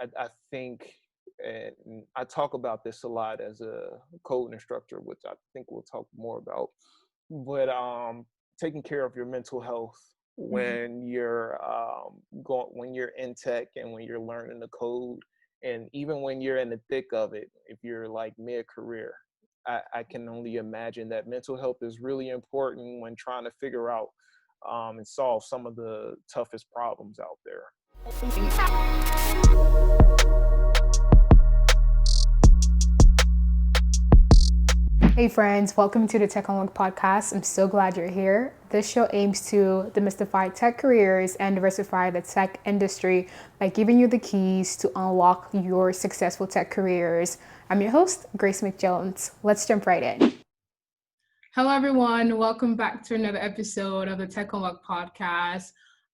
I think, and I talk about this a lot as a code instructor, which I think we'll talk more about, but taking care of your mental health Mhm. when you're when you're in tech and when you're learning the code, and even when you're in the thick of it, if you're like mid-career, I can only imagine that mental health is really important when trying to figure out and solve some of the toughest problems out there. Hey friends, welcome to the Tech on Work podcast. I'm so glad you're here. This show aims to demystify tech careers and diversify the tech industry by giving you the keys to unlock your successful tech careers. I'm your host, Grace McJones. Let's jump right in. Hello everyone, welcome back to another episode of the Tech on Work podcast.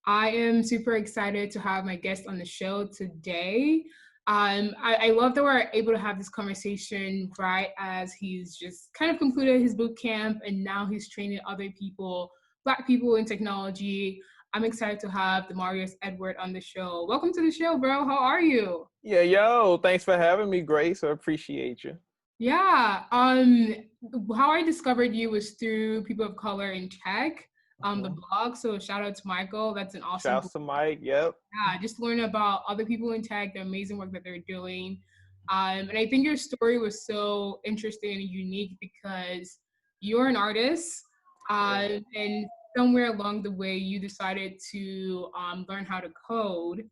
I am super excited to have my guest on the show today. I love that we're able to have this conversation right as he's just kind of concluded his boot camp and now he's training other people, Black people in technology. I'm excited to have Demarius Edwards on the show. Welcome to the show, bro. How are you? Yeah, yo, thanks for having me, Grace. I appreciate you. Yeah. How I discovered you was through People of Color in Tech, the Mhm. blog. So shout out to Michael. That's an awesome blog. Shouts to Mike. Yep. Yeah, just learn about other people in tech, the amazing work that they're doing. And I think your story was so interesting and unique because you're an artist, Yeah. and somewhere along the way you decided to learn how to code.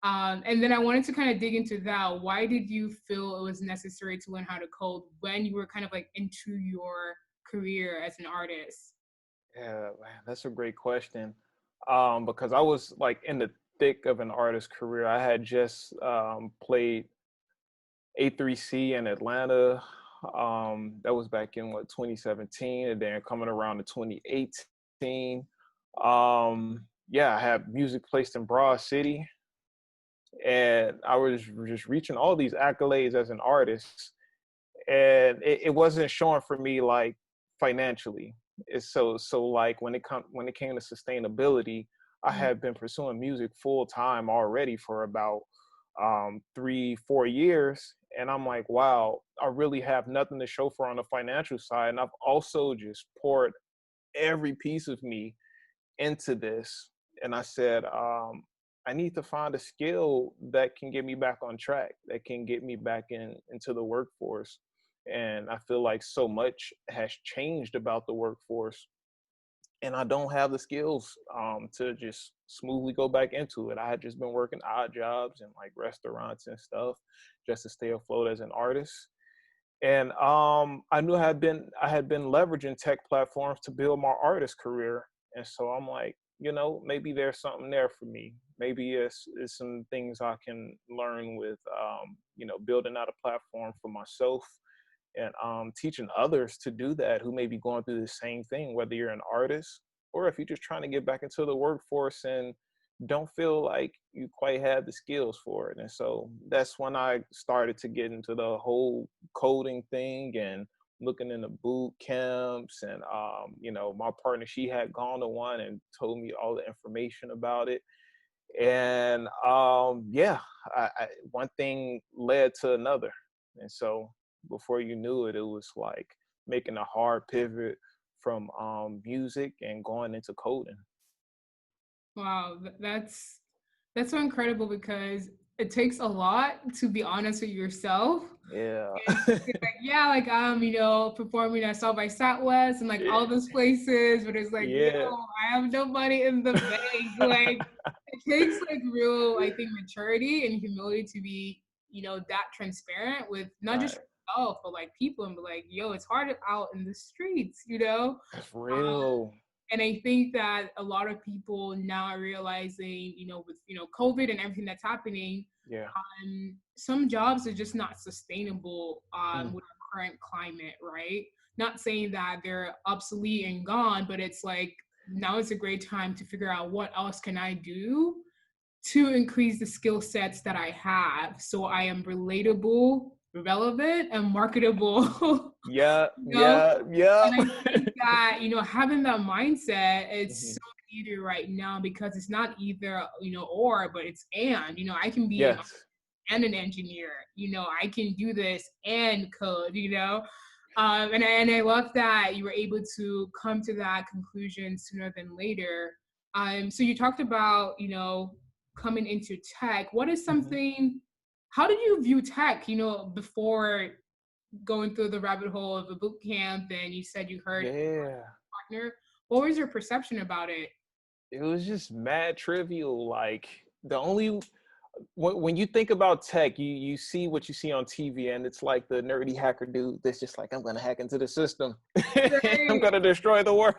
And then I wanted to kind of dig into that. Why did you feel it was necessary to learn how to code when you were kind of like into your career as an artist? Yeah, man, that's a great question. Because I was like in the thick of an artist career. I had just played A3C in Atlanta. That was back in what 2017, and then coming around to 2018. Yeah, I had music placed in Broad City, and I was just reaching all these accolades as an artist, and it wasn't showing for me like financially. It's so like when it came to sustainability, I Mm. had been pursuing music full time already for about 3-4 years, and I'm like, wow, I really have nothing to show for on the financial side, and I've also just poured every piece of me into this. And I said, I need to find a skill that can get me back on track, that can get me back into the workforce. And I feel like so much has changed about the workforce, and I don't have the skills to just smoothly go back into it. I had just been working odd jobs and like restaurants and stuff just to stay afloat as an artist. And I knew I had been leveraging tech platforms to build my artist career. And so I'm like, maybe there's something there for me. Maybe it's some things I can learn with, building out a platform for myself, and teaching others to do that who may be going through the same thing, whether you're an artist or if you're just trying to get back into the workforce and don't feel like you quite have the skills for it. And so that's when I started to get into the whole coding thing and looking into boot camps. And my partner, she had gone to one and told me all the information about it. And yeah, one thing led to another. And so before you knew it, it was like making a hard pivot from music and going into coding. Wow, that's so incredible because it takes a lot to be honest with yourself. Yeah. And it's like, yeah, like performing at South by Southwest and like Yeah. all those places, but it's like, yo, Yeah. I have no money in the bank. Like it takes like real, I think, maturity and humility to be, that transparent with not just Right. yourself, but like people and be like, yo, it's hard out in the streets. That's real. And I think that a lot of people now are realizing, with COVID and everything that's happening, Yeah. some jobs are just not sustainable Mm. with our current climate, right? Not saying that they're obsolete and gone, but it's like now is a great time to figure out what else can I do to increase the skill sets that I have, so I am relatable, relevant, and marketable. Yeah. you know Yeah. Yeah. and I think that, having that mindset, it's Mhm. so needed right now because it's not either, or, but it's and, I can be an Yes. and an engineer. I can do this and code, and I love that you were able to come to that conclusion sooner than later. So you talked about, coming into tech. What is something, how did you view tech, before going through the rabbit hole of a boot camp, and you said you heard Yeah. partner? What was your perception about it? It was just mad trivial. Like the only when you think about tech, you see what you see on TV, and it's like the nerdy hacker dude that's just like, I'm gonna hack into the system, I'm Right. gonna destroy the world,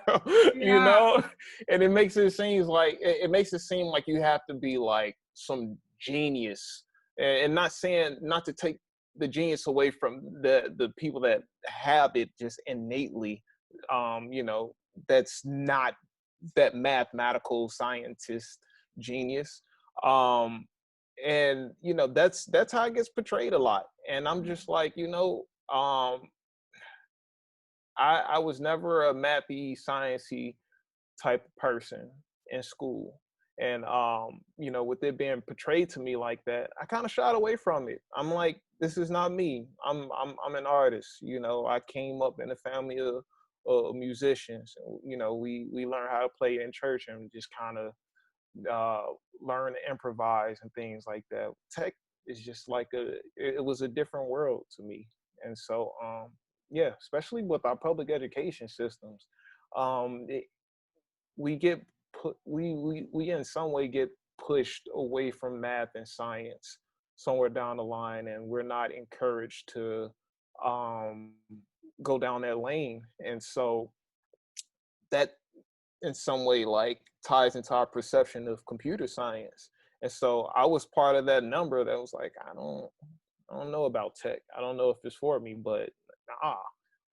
Yeah. And it makes it seem like you have to be like some genius, and not saying not to take the genius away from the people that have it just innately, that's not that mathematical scientist genius. um and that's how it gets portrayed a lot, and I'm just like, I was never a mathy sciencey type of person in school, and with it being portrayed to me like that, I kind of shied away from it. I'm like, this is not me. I'm an artist. I came up in a family of musicians. We learn how to play in church and just kind of uh, learn to improvise and things like that. Tech is just like it was a different world to me. And so, yeah, especially with our public education systems, it, we get we in some way get pushed away from math and science somewhere down the line, and we're not encouraged to um, go down that lane. And so that in some way like ties into our perception of computer science. And so I was part of that number that was like, I don't know about tech. I don't know if it's for me, but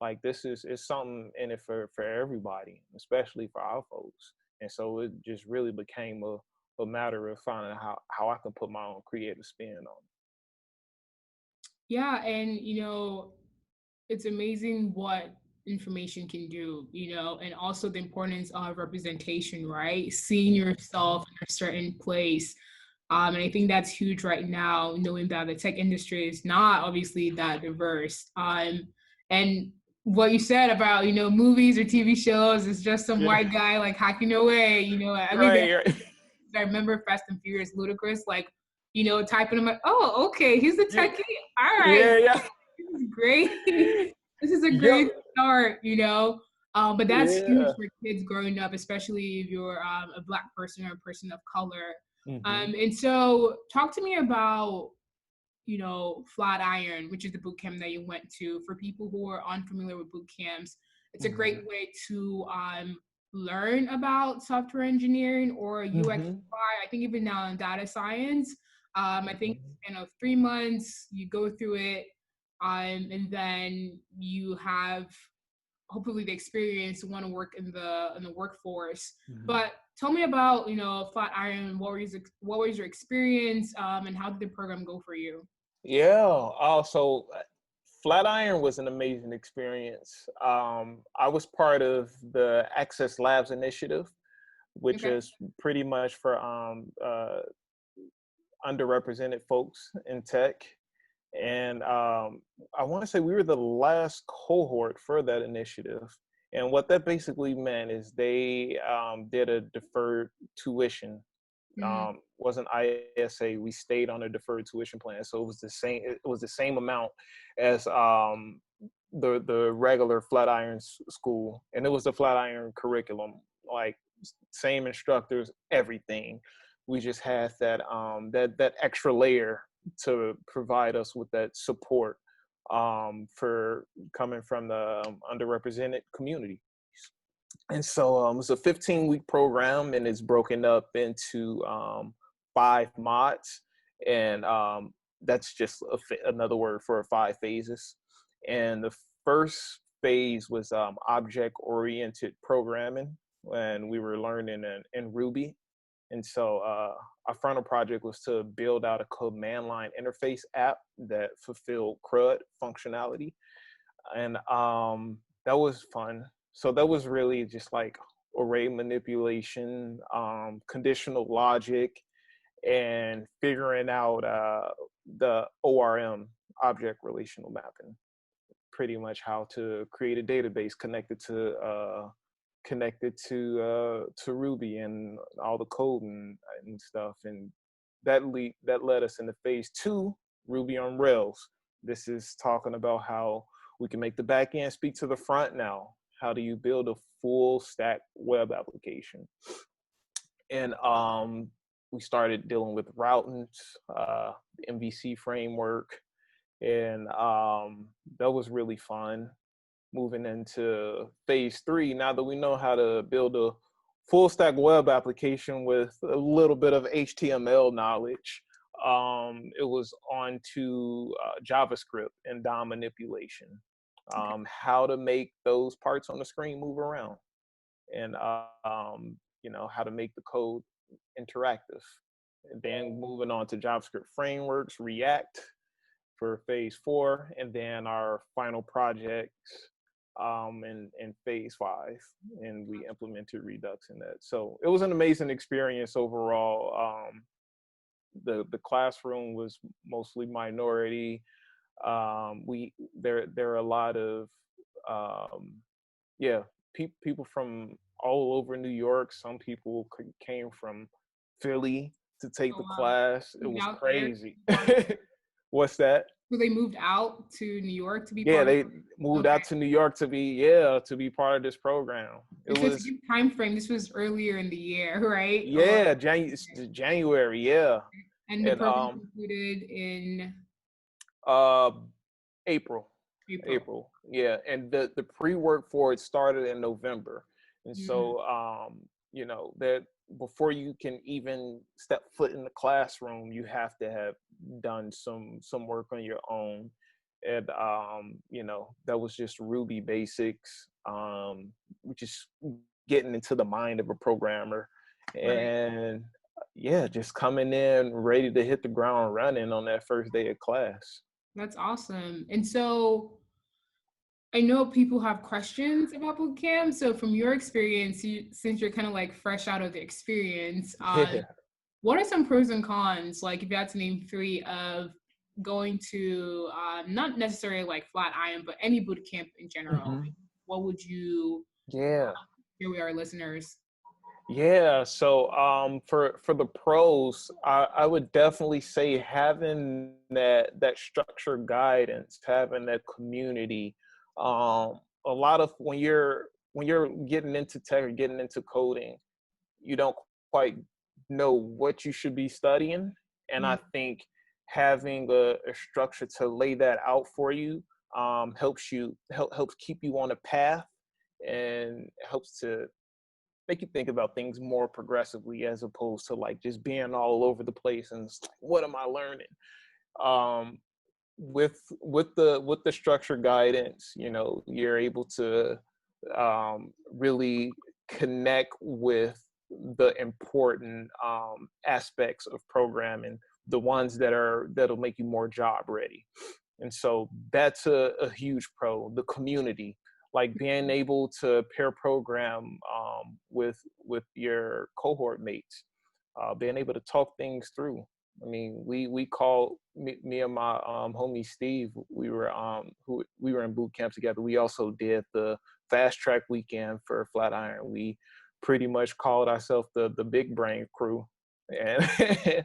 like this is something in it for everybody, especially for our folks. And so it just really became a matter of finding how I can put my own creative spin on Yeah, and it's amazing what information can do, and also the importance of representation, right? Seeing it. yourself in a certain place. And I think that's huge right now, knowing that the tech industry is not obviously that diverse. And what you said about, movies or TV shows is just some Yeah. white guy like hacking away, I mean, Right, right. I remember Fast and Furious Ludacris, like, typing him like, oh, okay, he's a Yeah, techie. All right, yeah, yeah. this is great. This is a Yep. great start, but that's huge Yeah. for kids growing up, especially if you're a Black person or a person of color. Hmm. And so talk to me about, Flatiron, which is the boot camp that you went to. For people who are unfamiliar with boot camps, it's a Hmm. great way to learn about software engineering or UX. Hmm. I think even now in data science. I think, Hmm. 3 months, you go through it, and then you have hopefully the experience to want to work in the workforce. Hmm. But tell me about, Flatiron. What was your experience, and how did the program go for you? Yeah. Also, Flatiron was an amazing experience. I was part of the Access Labs initiative, which Okay. is pretty much for underrepresented folks in tech. And I want to say we were the last cohort for that initiative. And what that basically meant is they did a deferred tuition. Mm-hmm. Wasn't ISA. We stayed on a deferred tuition plan, so it was the same. It was the same amount as the regular Flatiron school, and it was the Flatiron curriculum, like same instructors, everything. We just had that extra layer to provide us with that support for coming from the underrepresented community. And so it's a 15-week program, and it's broken up into 5 mods, and that's just another word for 5 phases. And the first phase was object-oriented programming, and we were learning in Ruby. And so our final project was to build out a command line interface app that fulfilled CRUD functionality. And that was fun. So that was really just like array manipulation, conditional logic, and figuring out the ORM, object relational mapping, pretty much how to create a database connected to Ruby and all the code and stuff. And that led us into phase 2, Ruby on Rails. This is talking about how we can make the back end speak to the front now. How do you build a full stack web application? And we started dealing with routing, the MVC framework, and that was really fun. Moving into phase 3, now that we know how to build a full stack web application with a little bit of HTML knowledge, it was on to JavaScript and DOM manipulation, how to make those parts on the screen move around, and how to make the code interactive. And then moving on to JavaScript frameworks, React for phase 4, and then our final project in phase 5, and we implemented Redux in that. So it was an amazing experience overall. The classroom was mostly minority. There are a lot of people from all over New York. Some people came from Philly to take the class. It was crazy. What's that? So they moved out to New York to be part of they moved out to New York to be part of this program. It was a good time frame. This was earlier in the year, right? Yeah, January, yeah. And the program concluded in April. Yeah. And the pre-work for it started in November. And so that before you can even step foot in the classroom, you have to have done some work on your own. And that was just Ruby basics, just getting into the mind of a programmer. And just coming in ready to hit the ground running on that first day of class. That's awesome. And so I know people have questions about Bootcamp. So from your experience, since you're kind of like fresh out of the experience, what are some pros and cons? Like if you had to name 3 of going to not necessarily like Flatiron, but any bootcamp in general, what would you here we are, listeners? Yeah, so for the pros, I would definitely say having that structured guidance, having that community. A lot of when you're getting into tech or getting into coding, you don't quite know what you should be studying, and I think having a structure to lay that out for you helps keep you on a path, and helps to make you think about things more progressively, as opposed to like just being all over the place and what am I learning? With the structure guidance, you're able to really connect with the important aspects of programming, the ones that'll make you more job ready. And so that's a huge pro. The community, like being able to pair program with your cohort mates, being able to talk things through. I mean, we call me and my homie Steve. We were in boot camp together. We also did the fast track weekend for Flatiron. We pretty much called ourselves the big brain crew, and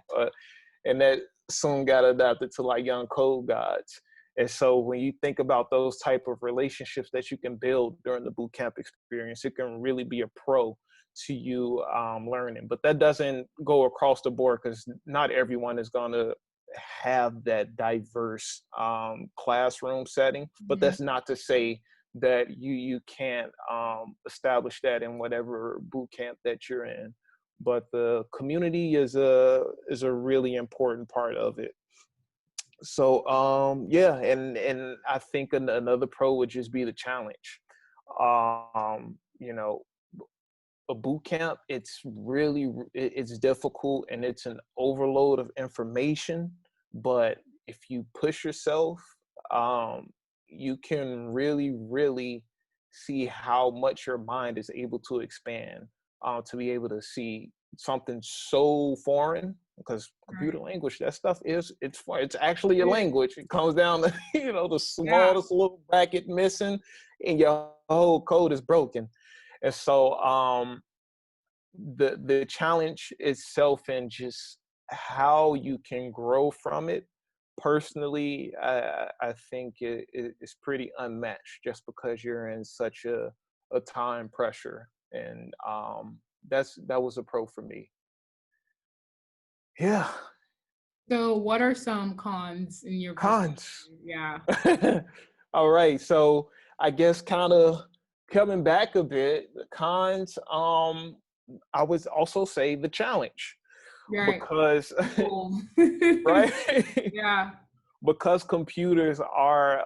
and that soon got adapted to like Young Code Gods. And so when you think about those type of relationships that you can build during the boot camp experience, it can really be a pro to you learning. But that doesn't go across the board, because not everyone is going to have that diverse classroom setting. But that's not to say that you can't establish that in whatever boot camp that you're in. But the community is a really important part of it. So and I think another pro would just be the challenge. A boot camp, it's difficult, and it's an overload of information. But if you push yourself, you can really see how much your mind is able to expand, to be able to see something so foreign because computer Right. language, that stuff it's actually a Yeah. language. It comes down to, the Yeah. smallest little bracket missing and your whole code is broken. And so the challenge itself and just how you can grow from it personally, I think it's pretty unmatched just because you're in such a time pressure. And that was a pro for me. Yeah. So what are some cons in your perspective? Cons. Yeah. All right. So I guess kind of coming back a bit, the cons, I would also say the challenge Right. because Cool. right? Yeah. Because computers are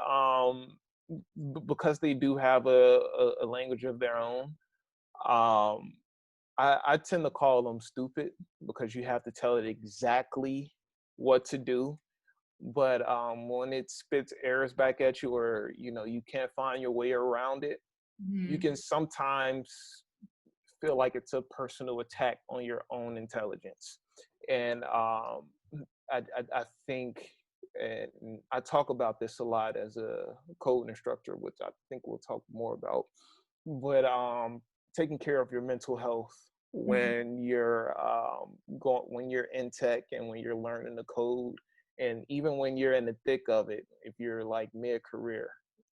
because they do have a language of their own. Um I tend to call them stupid because you have to tell it exactly what to do. But when it spits errors back at you, or you can't find your way around it, you Mhm. can sometimes feel like it's a personal attack on your own intelligence. And I think, and I talk about this a lot as a code instructor, which I think we'll talk more about. But taking care of your mental health Mhm. when you're when you're in tech and when you're learning the code, and even when you're in the thick of it, if you're like mid-career,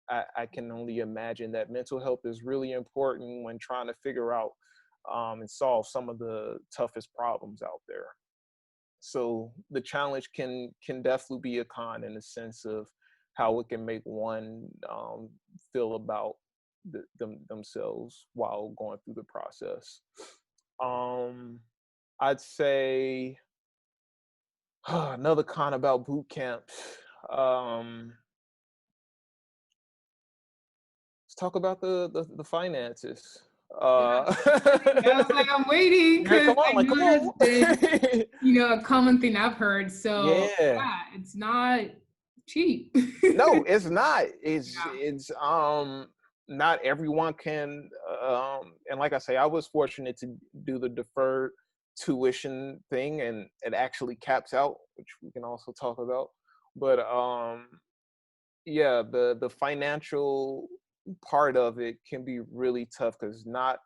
I can only imagine that mental health is really important when trying to figure out and solve some of the toughest problems out there. So the challenge can definitely be a con in the sense of how it can make one feel about themselves while going through the process. Um, I'd say another con about boot camps. Um, let's talk about the finances. Yeah. Uh, I was like, I'm waiting yeah, because come on, I like come know that's been, on. a common thing I've heard. So Yeah. yeah, it's not cheap. No, it's not. Yeah. It's not everyone can and like I say, I was fortunate to do the deferred tuition thing, and it actually caps out, which we can also talk about. But yeah, the financial part of it can be really tough because not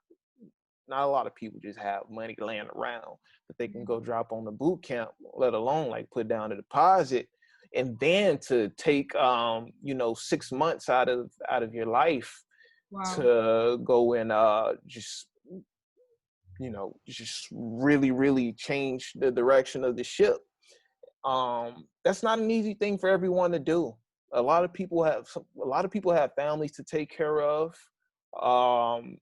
a lot of people just have money laying around that they can go drop on the boot camp, let alone like put down a deposit. And then to take 6 months out of your life Wow. to go and just really, really change the direction of the ship. That's not an easy thing for everyone to do. A lot of people have families to take care of, and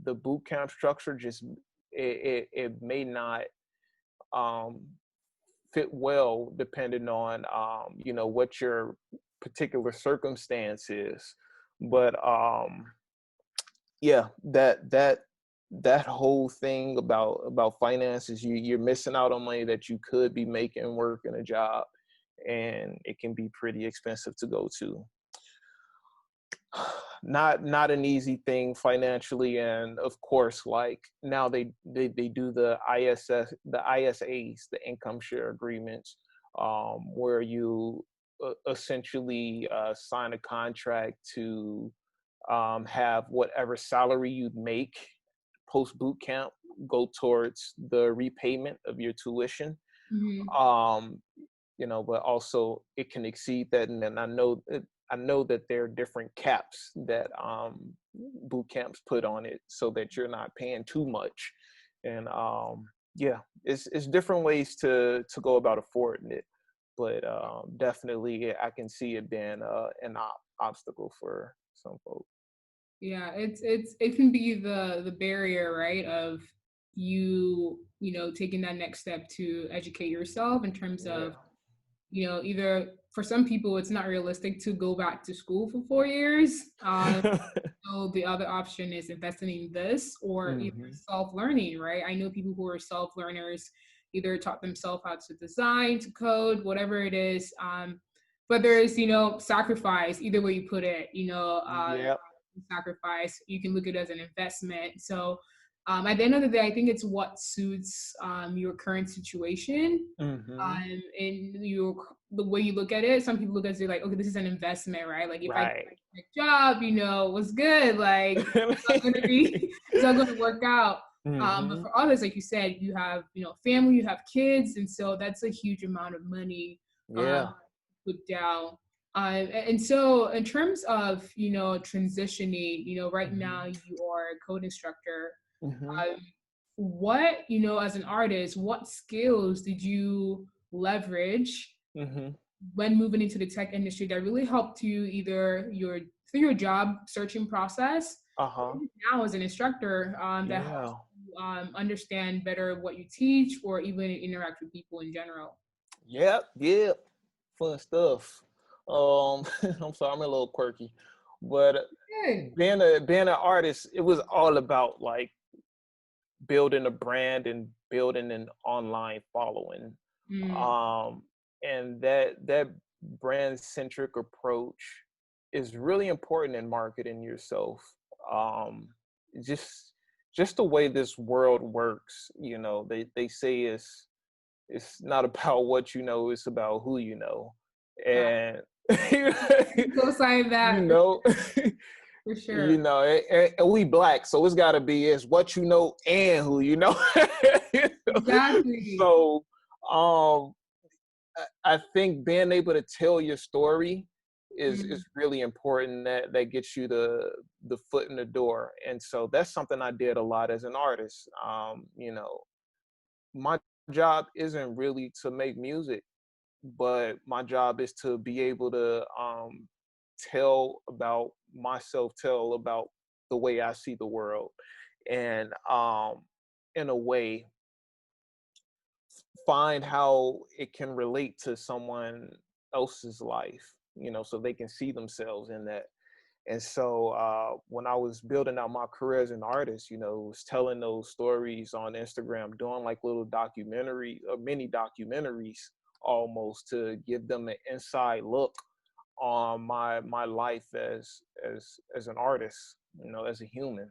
the boot camp structure just it may not um, fit well depending on what your particular circumstance is. But yeah, that whole thing about finances, you're missing out on money that you could be making working a job, and it can be pretty expensive to go to. Not an easy thing financially. And of course, like now they do the ISAs, the income share agreements, where you essentially sign a contract to have whatever salary you make post boot camp go towards the repayment of your tuition. Hmm. um but also it can exceed that. And then I know that there are different caps that boot camps put on it so that you're not paying too much. And yeah, it's different ways to go about affording it. But definitely I can see it being an obstacle for some folks. Yeah, it can be the barrier, right, of taking that next step to educate yourself in terms Yeah. of, either for some people it's not realistic to go back to school for 4 years. So the other option is investing in this or either Hmm. self-learning, right? I know people who are self-learners, either taught themselves how to design, to code, whatever it is. But there is, sacrifice, either way you put it, Yep. sacrifice. You can look at it as an investment. So At the end of the day, I think it's what suits your current situation. Mm-hmm. And the way you look at it, some people look at it like, okay, this is an investment, right? Like if I get Right. a job, what's good? Like it's not gonna be, it's not gonna work out. But Mm-hmm. for others, like you said, you have, family, you have kids, and so that's a huge amount of money Yeah. put down. And so in terms of, transitioning, right now Mm-hmm. you are a code instructor. Mm-hmm. Um, what, as an artist, what skills did you leverage Mm-hmm. when moving into the tech industry that really helped you either through your job searching process, or Uh-huh. even now as an instructor, that helps Yeah. you understand better what you teach or even interact with people in general? Yep. Yep. Fun stuff. Um, I'm sorry, I'm a little quirky, but Good. being an artist, it was all about like building a brand and building an online following. Mm, Um, and that brand centric approach is really important in marketing yourself. Um, just just the way this world works, they say it's not about what you know, it's about who you know. yeah. And Co-sign you that know, for sure. and we black, so it's got to be it's what you know and who you know. You know? Exactly. So, um, I think being able to tell your story is Mm, really important. That gets you the foot in the door, and so that's something I did a lot as an artist. My job isn't really to make music, but my job is to be able to tell about myself, tell about the way I see the world, and in a way find how it can relate to someone else's life, so they can see themselves in that. And so when I was building out my career as an artist, was telling those stories on Instagram, doing like little documentary or mini documentaries almost to give them an inside look on my life as an artist, as a human.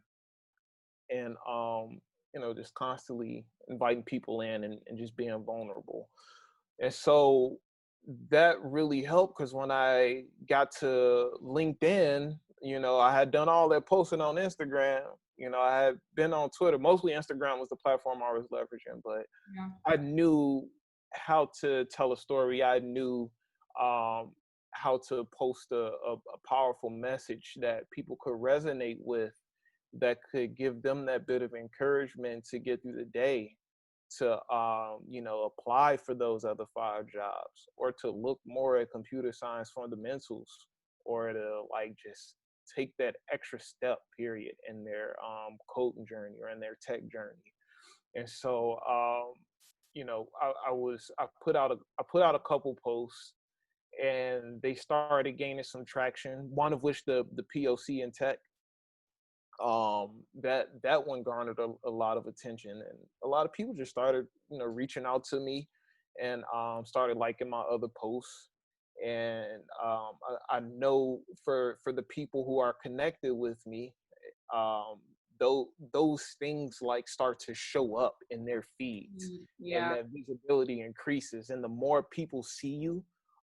And just constantly inviting people in and just being vulnerable. And so that really helped because when I got to LinkedIn, I had done all that posting on Instagram. I had been on Twitter. Mostly Instagram was the platform I was leveraging, but yeah. I knew how to tell a story. I knew um, how to post a powerful message that people could resonate with, that could give them that bit of encouragement to get through the day, to apply for those other 5 jobs, or to look more at computer science fundamentals, or to like just take that extra step period in their coding journey or in their tech journey. And so I put out a couple posts, and they started gaining some traction, one of which the POC in tech, that one garnered a lot of attention, and a lot of people just started reaching out to me, and started liking my other posts. And I know for the people who are connected with me, um those things like start to show up in their feeds, and Yeah. that visibility increases, and the more people see you,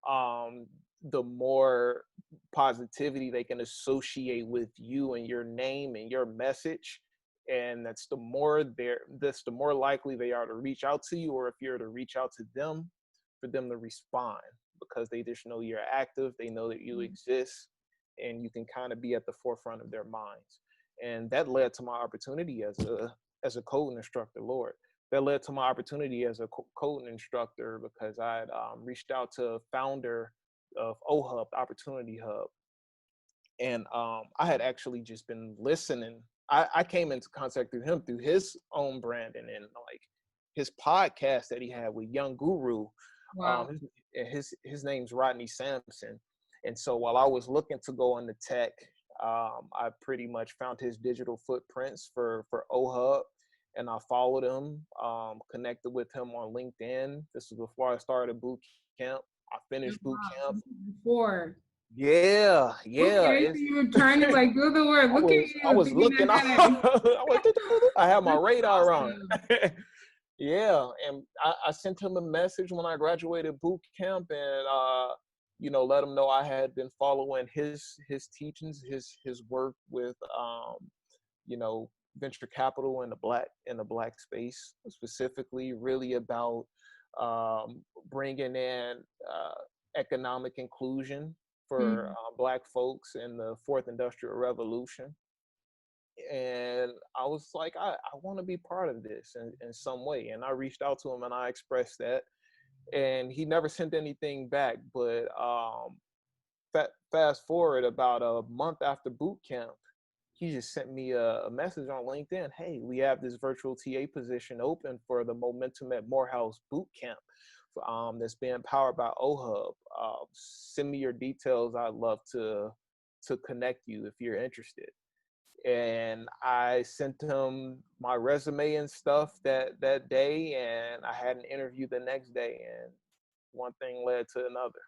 um the more positivity they can associate with you and your name and your message. And that's the more likely they are to reach out to you, or if you're to reach out to them, for them to respond, because they just know you're active, they know that you Mm, exist, and you can kind of be at the forefront of their minds. And that led to my opportunity as a coding instructor. Lord, that led to my opportunity as a coding instructor, because I had reached out to a founder of OHUB, the Opportunity Hub, and I had actually just been listening. I came into contact through him through his own branding, and like his podcast that he had with Young Guru. wow. His name's Rodney Sampson. And so while I was looking to go into tech, I pretty much found his digital footprints for OHUB, and I followed him, connected with him on LinkedIn. This was before I started boot camp. I Yeah, finished boot wow. camp. Before. Yeah, yeah. Okay, so you were trying to like do the work. Look at I you was thinking looking. ahead. I went, I had my That's radar on. awesome. Yeah, and I sent him a message when I graduated boot camp, and let him know I had been following his teachings, his work with you know, venture capital in the black space, specifically really about bringing in economic inclusion for Mm. black folks in the fourth industrial revolution. And I was like, I want to be part of this in some way. And I reached out to him and I expressed that. And he never sent anything back. But fast forward about a month after boot camp, he just sent me a message on LinkedIn. Hey, we have this virtual TA position open for the Mometum at Morehouse Bootcamp that's being powered by OHUB. Send me your details. I'd love to connect you if you're interested. And I sent him my resume and stuff that day, and I had an interview the next day, and one thing led to another.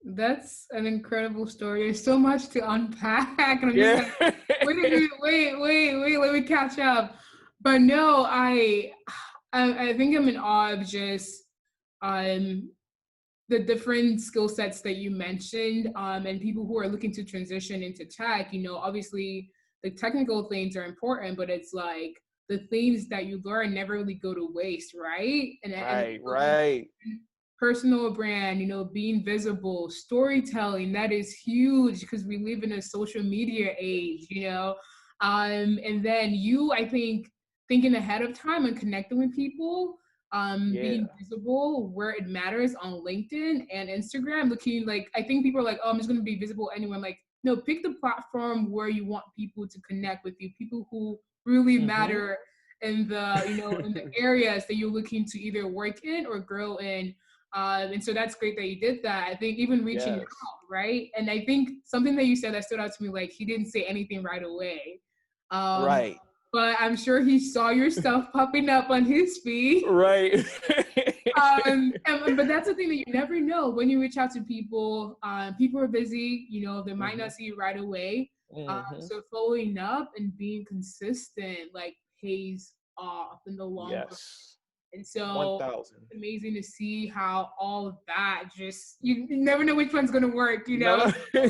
That's an incredible story. There's so much to unpack, and I'm just Yeah. like, wait a minute, wait, let me catch up. But no, I think I'm in awe of just um the different skill sets that you mentioned, and people who are looking to transition into tech. Obviously the technical things are important, but it's like the things that you learn never really go to waste, right? And Right, right. personal brand, being visible, storytelling, that is huge because we live in a social media age, and then I think, thinking ahead of time and connecting with people, being Yeah. visible where it matters on LinkedIn and Instagram, looking like, I think people are like, oh, I'm just going to be visible anywhere. I'm like, no, pick the platform where you want people to connect with you, people who really Mm-hmm. matter in the areas that you're looking to either work in or grow in. And so that's great that you did that. I think even reaching Yes. out, right? And I think something that you said that stood out to me, like he didn't say anything right away. Um, Right. but I'm sure he saw your stuff popping up on his feed. Right. But that's the thing that you never know when you reach out to people. People are busy, they might Mm-hmm. not see you right away. Mm-hmm. So following up and being consistent like pays off in the long run. Yes. And so 1,000. it's amazing to see how all of that just, you never know which one's going to work, No, no.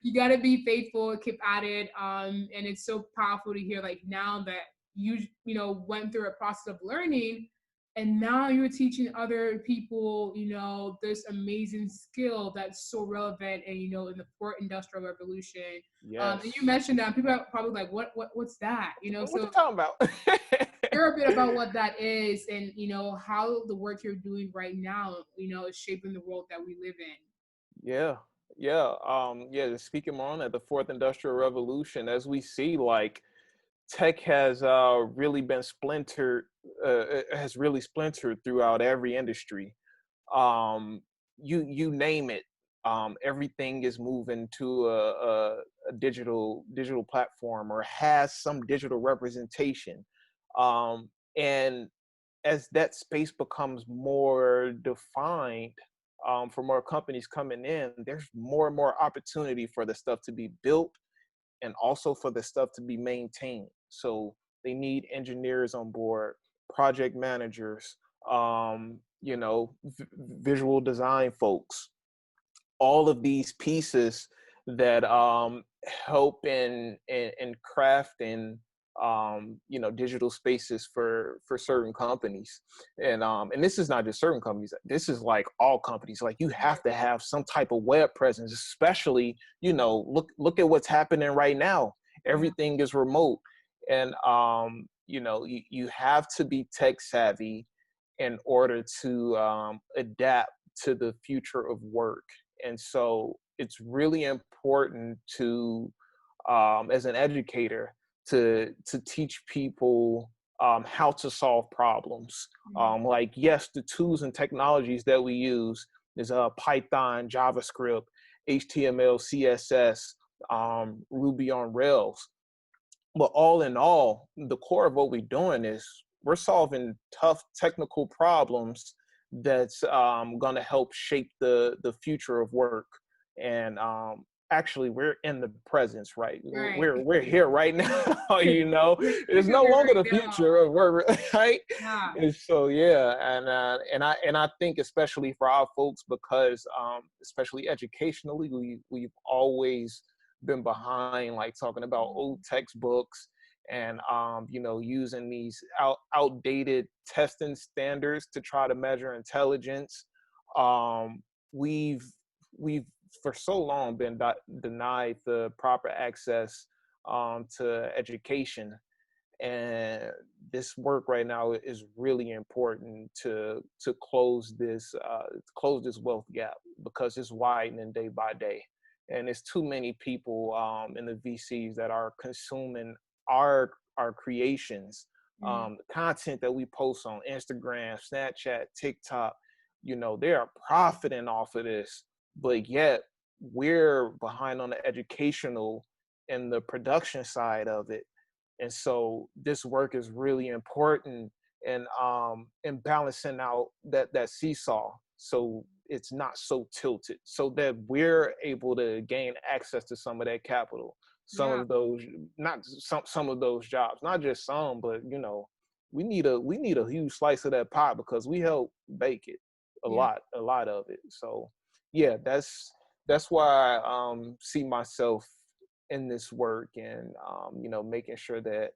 you got to be faithful, keep at it. And it's so powerful to hear like now that went through a process of learning, and now you're teaching other people, this amazing skill that's so relevant and, in the fourth industrial revolution. And you Yes. mentioned that people are probably like, what's that? What you So talking about? share a bit about what that is, and how the work you're doing right now is shaping the world that we live in. Yeah. Yeah. Yeah, speaking more on that, the fourth industrial revolution, as we see, like tech has really been splintered, has really splintered throughout every industry. Um, you name it. Everything is moving to a digital platform or has some digital representation. And as that space becomes more defined, for more companies coming in, there's more and more opportunity for the stuff to be built and also for the stuff to be maintained. So they need engineers on board, project managers, visual design folks, all of these pieces that help in crafting digital spaces for certain companies. And this is not just certain companies, this is like all companies. Like you have to have some type of web presence, especially look at what's happening right now. Yeah. Everything is remote, and you have to be tech savvy in order to adapt to the future of work. And so it's really important to, as an educator, to teach people how to solve problems. Like, yes, the tools and technologies that we use is Python, JavaScript, HTML, CSS, Ruby on Rails. But all in all, the core of what we're doing is we're solving tough technical problems that's going to help shape the future of work. And actually we're in the presence, right? Right. We're here right now. You know, We're it's no together longer right the now. future. We're right. Yeah. And so yeah, and I think especially for our folks, because especially educationally, we've always been behind, like talking about old textbooks and using these outdated testing standards to try to measure intelligence. um we've we've for so long been denied the proper access to education, and this work right now is really important to close this wealth gap, because it's widening day by day, and it's too many people in the VCs that are consuming our creations, Mm. content that we post on Instagram, Snapchat, TikTok. They are profiting off of this, but yet we're behind on the educational and the production side of it. And so this work is really important in balancing out that seesaw, so it's not so tilted, so that we're able to gain access to some of that capital, some Yeah. of those, not some of those jobs, not just some, but we need a huge slice of that pie, because we help bake it, Yeah. a lot of it. So yeah, that's why I see myself in this work, and making sure that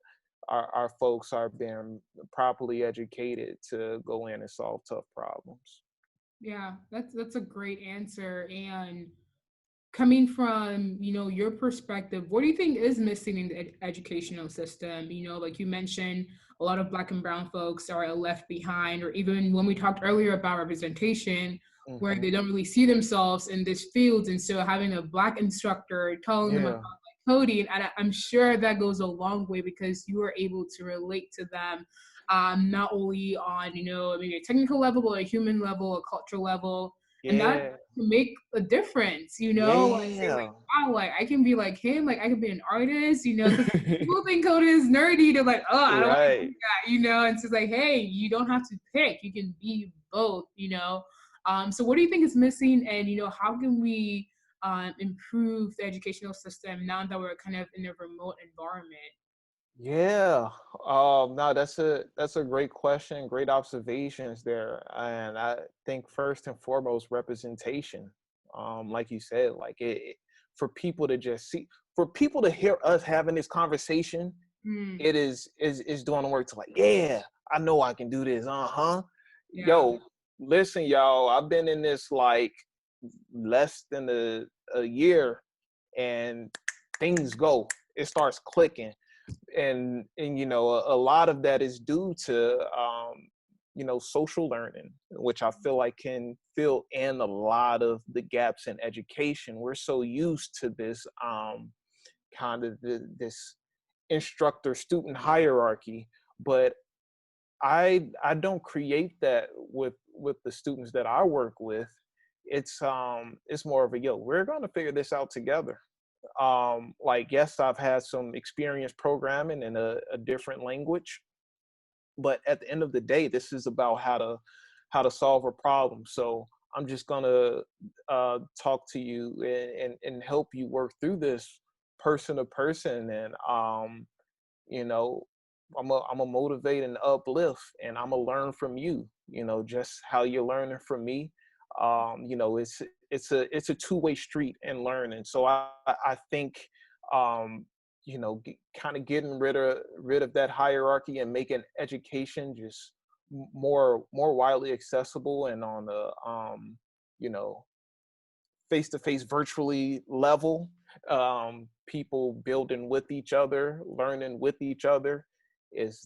our folks are being properly educated to go in and solve tough problems. Yeah. That's a great answer. And coming from, your perspective, what do you think is missing in the educational system? Like you mentioned, a lot of Black and brown folks are left behind, or even when we talked earlier about representation, where Hmm. they don't really see themselves in this field. And so having a Black instructor telling them about Yeah, coding, and I'm sure that goes a long way because you are able to relate to them, not only on, maybe a technical level, but a human level, a cultural level. And that yeah, make a difference, like saying like, yeah. wow, like I can be like him, like I can be an artist, because people think code is nerdy. They're like, oh, I don't want to do Right. that, and so it's like, hey, you don't have to pick, you can be both. So what do you think is missing, and how can we improve the educational system now that we're kind of in a remote environment? Yeah. No, that's a great question, great observations there. And I think first and foremost, representation. Like you said, like for people to just see, for people to hear us having this conversation, Mm, it is doing the work to like, yeah, I know I can do this. Uh-huh. yeah. Yo, listen, y'all, I've been in this like less than a year, and things go. It starts clicking, and a lot of that is due to social learning, which I feel like can fill in a lot of the gaps in education. We're so used to this kind of this instructor student hierarchy, but I don't create that with the students that I work with. It's more of a, yo, we're going to figure this out together. Like, yes, I've had some experience programming in a different language, but at the end of the day, this is about how to solve a problem. So I'm just gonna talk to you and help you work through this person to person, and you know I'm a motivate and uplift, and I'm gonna learn from you, just how you're learning from me. It's a two-way street in learning. So I think kind of getting rid of that hierarchy and making education just more widely accessible, and on the you know face-to-face virtually level, people building with each other, learning with each other, is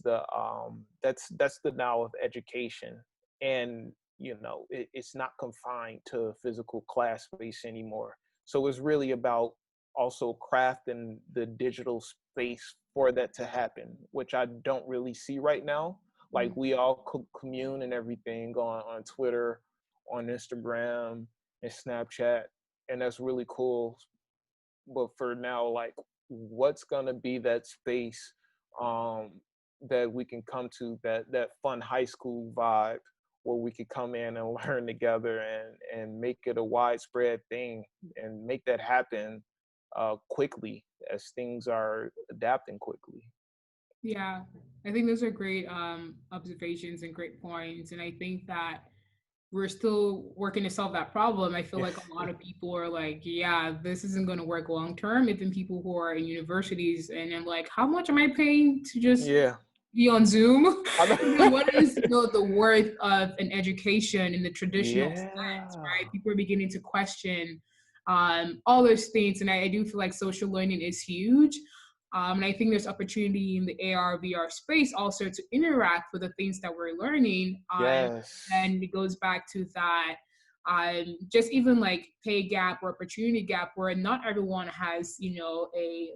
that's the now of education. And it's not confined to physical class space anymore, so it's really about also crafting the digital space for that to happen, which I don't really see right now. Like, Mm. we all commune and everything on Twitter, on Instagram, and Snapchat, and that's really cool. But for now, like, what's gonna be that space that we can come to, that fun high school vibe, where we could come in and learn together and make it a widespread thing and make that happen quickly as things are adapting quickly. Yeah, I think those are great observations and great points. And I think that we're still working to solve that problem. I feel Yeah. like a lot of people are like, yeah, this isn't going to work long term. Even people who are in universities, and I'm like, how much am I paying to just Yeah. be on Zoom? I know. You know, what is the worth of an education in the traditional sense, Yeah. right? People are beginning to question all those things. And I do feel like social learning is huge. And I think there's opportunity in the AR, VR space also to interact with the things that we're learning. Yes. And it goes back to that just even like pay gap or opportunity gap where not everyone has, you know, a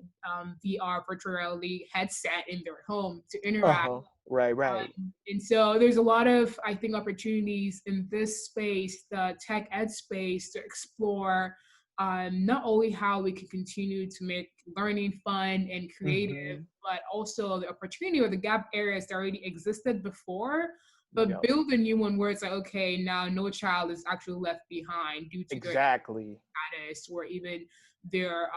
VR virtual reality headset in their home to interact. Uh-huh. Right, right. And so there's a lot of, I think, opportunities in this space, the tech ed space, to explore not only how we can continue to make learning fun and creative, Hmm. but also the opportunity or the gap areas that already existed before, but Yep. build a new one where it's like, okay, now no child is actually left behind due to their Exactly. status or even their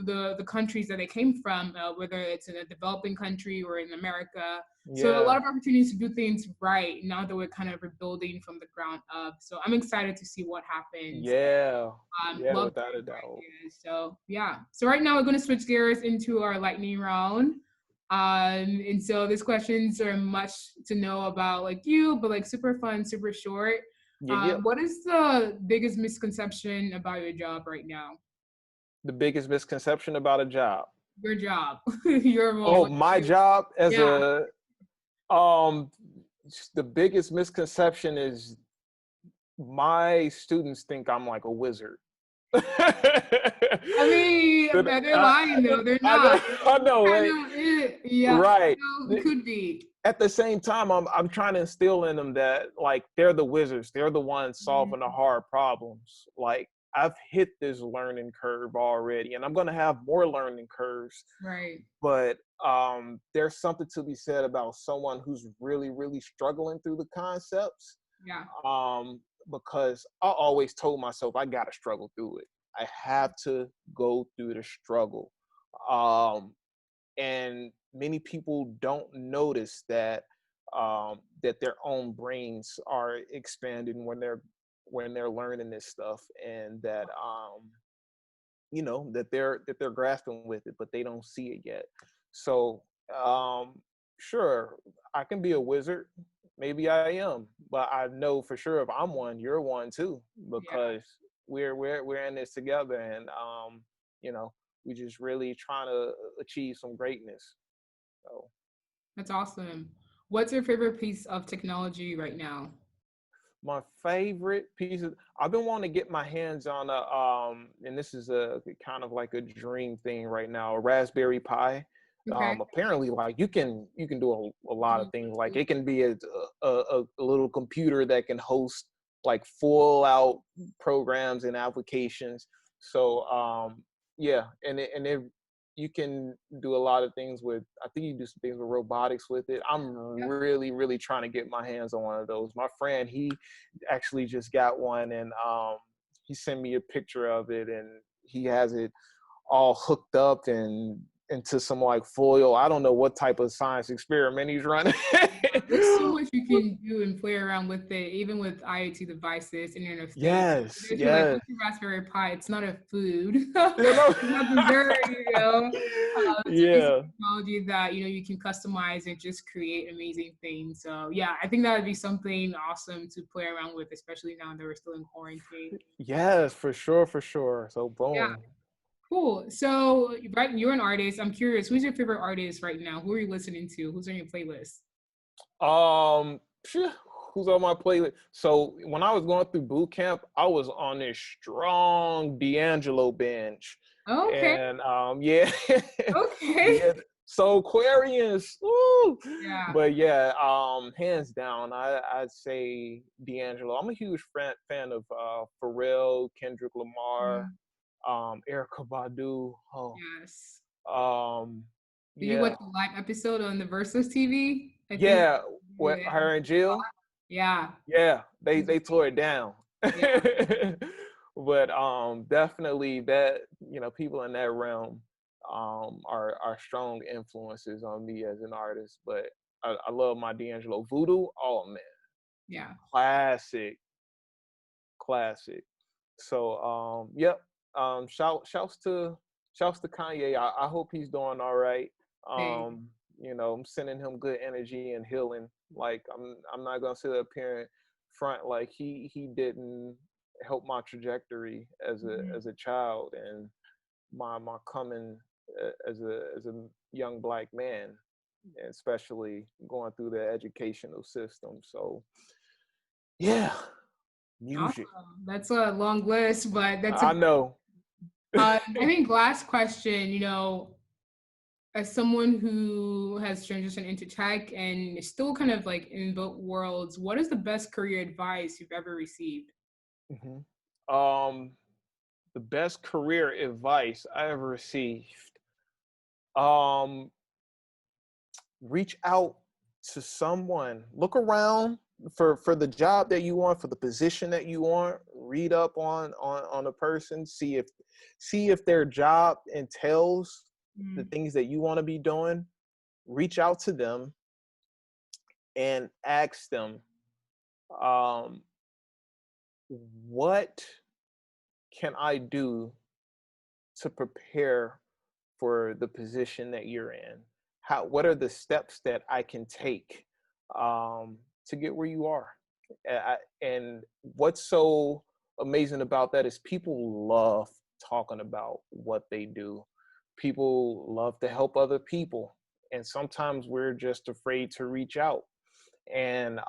the countries that they came from, whether it's in a developing country or in America. So a lot Yeah. of opportunities to do things right now that we're kind of rebuilding from the ground up. So I'm excited to see what happens. Yeah. Yeah, Love without a your doubt. ideas. So yeah. So right now we're going to switch gears into our lightning round. And so these questions are much to know about like you, but like super fun, super short. Yeah, yeah. What is the biggest misconception about your job right now? The biggest misconception about a job. Your job, your role. Oh, Like, my job as yeah. a um the biggest misconception is my students think I'm like a wizard. I mean, But, they're lying though. They're I know, not. I know, Kind right? of, yeah. Right. It could be. At the same time, I'm trying to instill in them that like they're the wizards, they're the ones solving the Mhm. hard problems. Like I've hit this learning curve already, and I'm gonna have more learning curves. Right. But there's something to be said about someone who's really, really struggling through the concepts. Yeah. Because I always told myself I gotta struggle through it. I have to go through the struggle. Um, and many people don't notice that that their own brains are expanding when they're learning this stuff, and that that they're grasping with it, but they don't see it yet. So um, sure, I can be a wizard. Maybe I am, but I know for sure if I'm one, you're one too, Yeah. because we're in this together, and you know, we just really trying to achieve some greatness. So That's awesome. What's your favorite piece of technology right now? my favorite piece of I've been wanting to get my hands on a and this is a kind of like a dream thing right now, a Raspberry Pi. Okay. Apparently like you can do a lot of Mhm. things. Like it can be a little computer that can host like full out programs and applications. So yeah, and you can do a lot of things with, I think you do some things with robotics with it. I'm Yep. really, really trying to get my hands on one of those. My friend, he actually just got one, and he sent me a picture of it, and he has it all hooked up and into some like foil. I don't know what type of science experiment he's running. There's so much you can do and play around with it, even with IoT devices, Internet of Things. Yes, I feel like yes. with your Raspberry Pi, it's not a food, You know? it's not dessert, you know. It's a piece of Yeah. technology that you can customize and just create amazing things. So yeah, I think that would be something awesome to play around with, especially now that we're still in quarantine. Yes, for sure, for sure. So Yeah, boom. cool. So right, you're an artist. I'm curious, who's your favorite artist right now? Who are you listening to? Who's on your playlist? Um, phew, who's on my playlist? So when I was going through boot camp, I was on this strong D'Angelo binge, Okay, and yeah, okay. yeah. So Aquarius, woo! Yeah. But yeah, hands down, I'd say D'Angelo. I'm a huge fan of Pharrell, Kendrick Lamar, Mm, Erica Badu. Oh, yes. um, Did you watch yeah, the live episode on the Versus TV? I think yeah. What yeah, her and Jill? Yeah. Yeah, they tore it down. Yeah. But definitely that, people in that realm are strong influences on me as an artist. But I love my D'Angelo Voodoo. Oh man, Yeah. classic, classic. So yep. Shouts to Kanye. I hope he's doing all right. Same. Um, I'm sending him good energy and healing. Like I'm not gonna sit up here and front like he didn't help my trajectory Mhm. as a child and my coming as a young black man, especially going through the educational system. So yeah, music. Awesome. That's a long list, but that's a I know. I think last question, as someone who has transitioned into tech and is still kind of like in both worlds, what is the best career advice you've ever received? Mhm. Um, the best career advice I ever received. Um, Reach out to someone. Look around for the job that you want, for the position that you want. Read up on a person. See if their job entails the Mm, things that you want to be doing. Reach out to them and ask them, um, what can I do to prepare for the position that you're in? What are the steps that I can take to get where you are? And what's so amazing about that is people love talking about what they do. People love to help other people, and sometimes we're just afraid to reach out and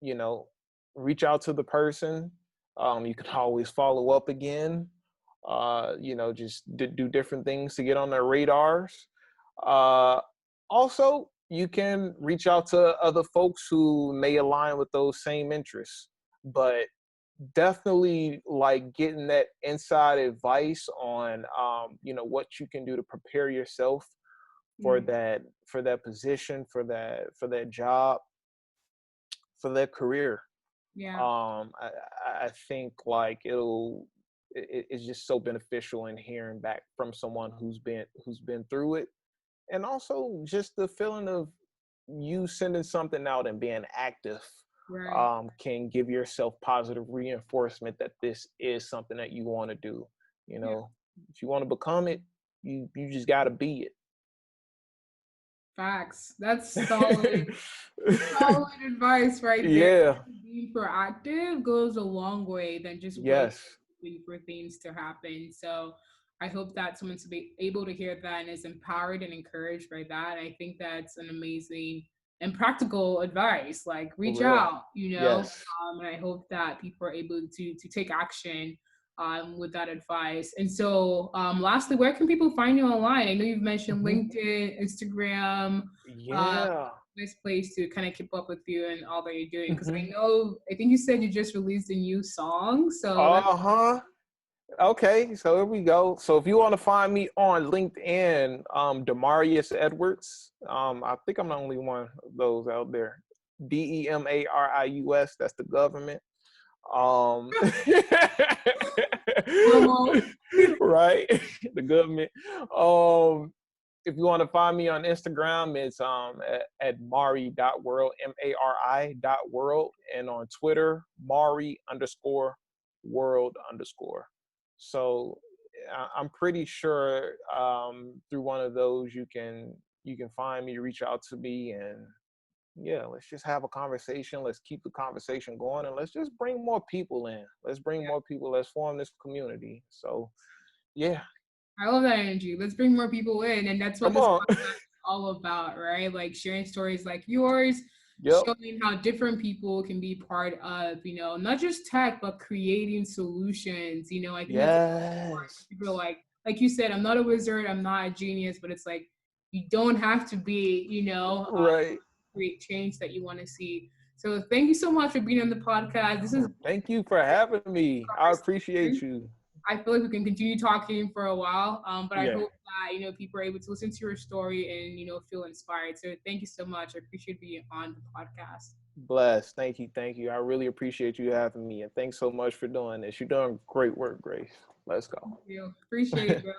you know reach out to the person. You can always follow up again, just do different things to get on their radars. uh, Also, you can reach out to other folks who may align with those same interests, but definitely like getting that inside advice on what you can do to prepare yourself for mm, that position, for that job, for their career. yeah. I think like it's just so beneficial in hearing back from someone who's been through it, and also just the feeling of you sending something out and being active Right. can give yourself positive reinforcement that this is something that you want to do. You Yeah. know, if you want to become it, you just got to be Facts. That's solid. it. Solid advice right there. Yeah. Being proactive goes a long way than just Yes. waiting for things to happen. So I hope that someone's be able to hear that and is empowered and encouraged by that. I think that's an amazing and practical advice. Like For reach real. out, Yes. and I hope that people are able to take action with that advice. And so, lastly, where can people find you online? I know you've mentioned Mhm. LinkedIn, Instagram. Uh, Yeah. Nice place to kind of keep up with you and all that you're doing. Because Mhm. I think you said you just released a new song. So that's Uh-huh. Okay, so here we go. So if you want to find me on LinkedIn, Demarius Edwards. I think I'm the only one of those out there. Demarius, that's the government. Um normal. right, the government. Um if you want to find me on Instagram, it's at mari.world, Mari.world, and on Twitter, Mari_world_. So I'm pretty sure through one of those you can find me, reach out to me, and yeah, let's just have a conversation. Let's keep the conversation going, and let's just bring more people in. Let's bring more people. Let's form this community. So yeah, I love that energy. Let's bring more people in. And that's what come this on. podcast is all about, right? Like sharing stories like yours, Yep. showing how different people can be part of, not just tech, but creating solutions. I think that's Yes. people are like you said, I'm not a wizard, I'm not a genius, but it's like you don't have to be, Right. create change that you want to see. So thank you so much for being on the podcast. This is Thank you for having me. I appreciate conversation. you. I feel like we can continue talking for a while, but I Yeah. hope that people are able to listen to your story and feel inspired. So thank you so much. I appreciate being on the podcast. Blessed. Thank you. Thank you. I really appreciate you having me. And thanks so much for doing this. You're doing great work, Grace. Let's go. Thank you. Appreciate it, bro.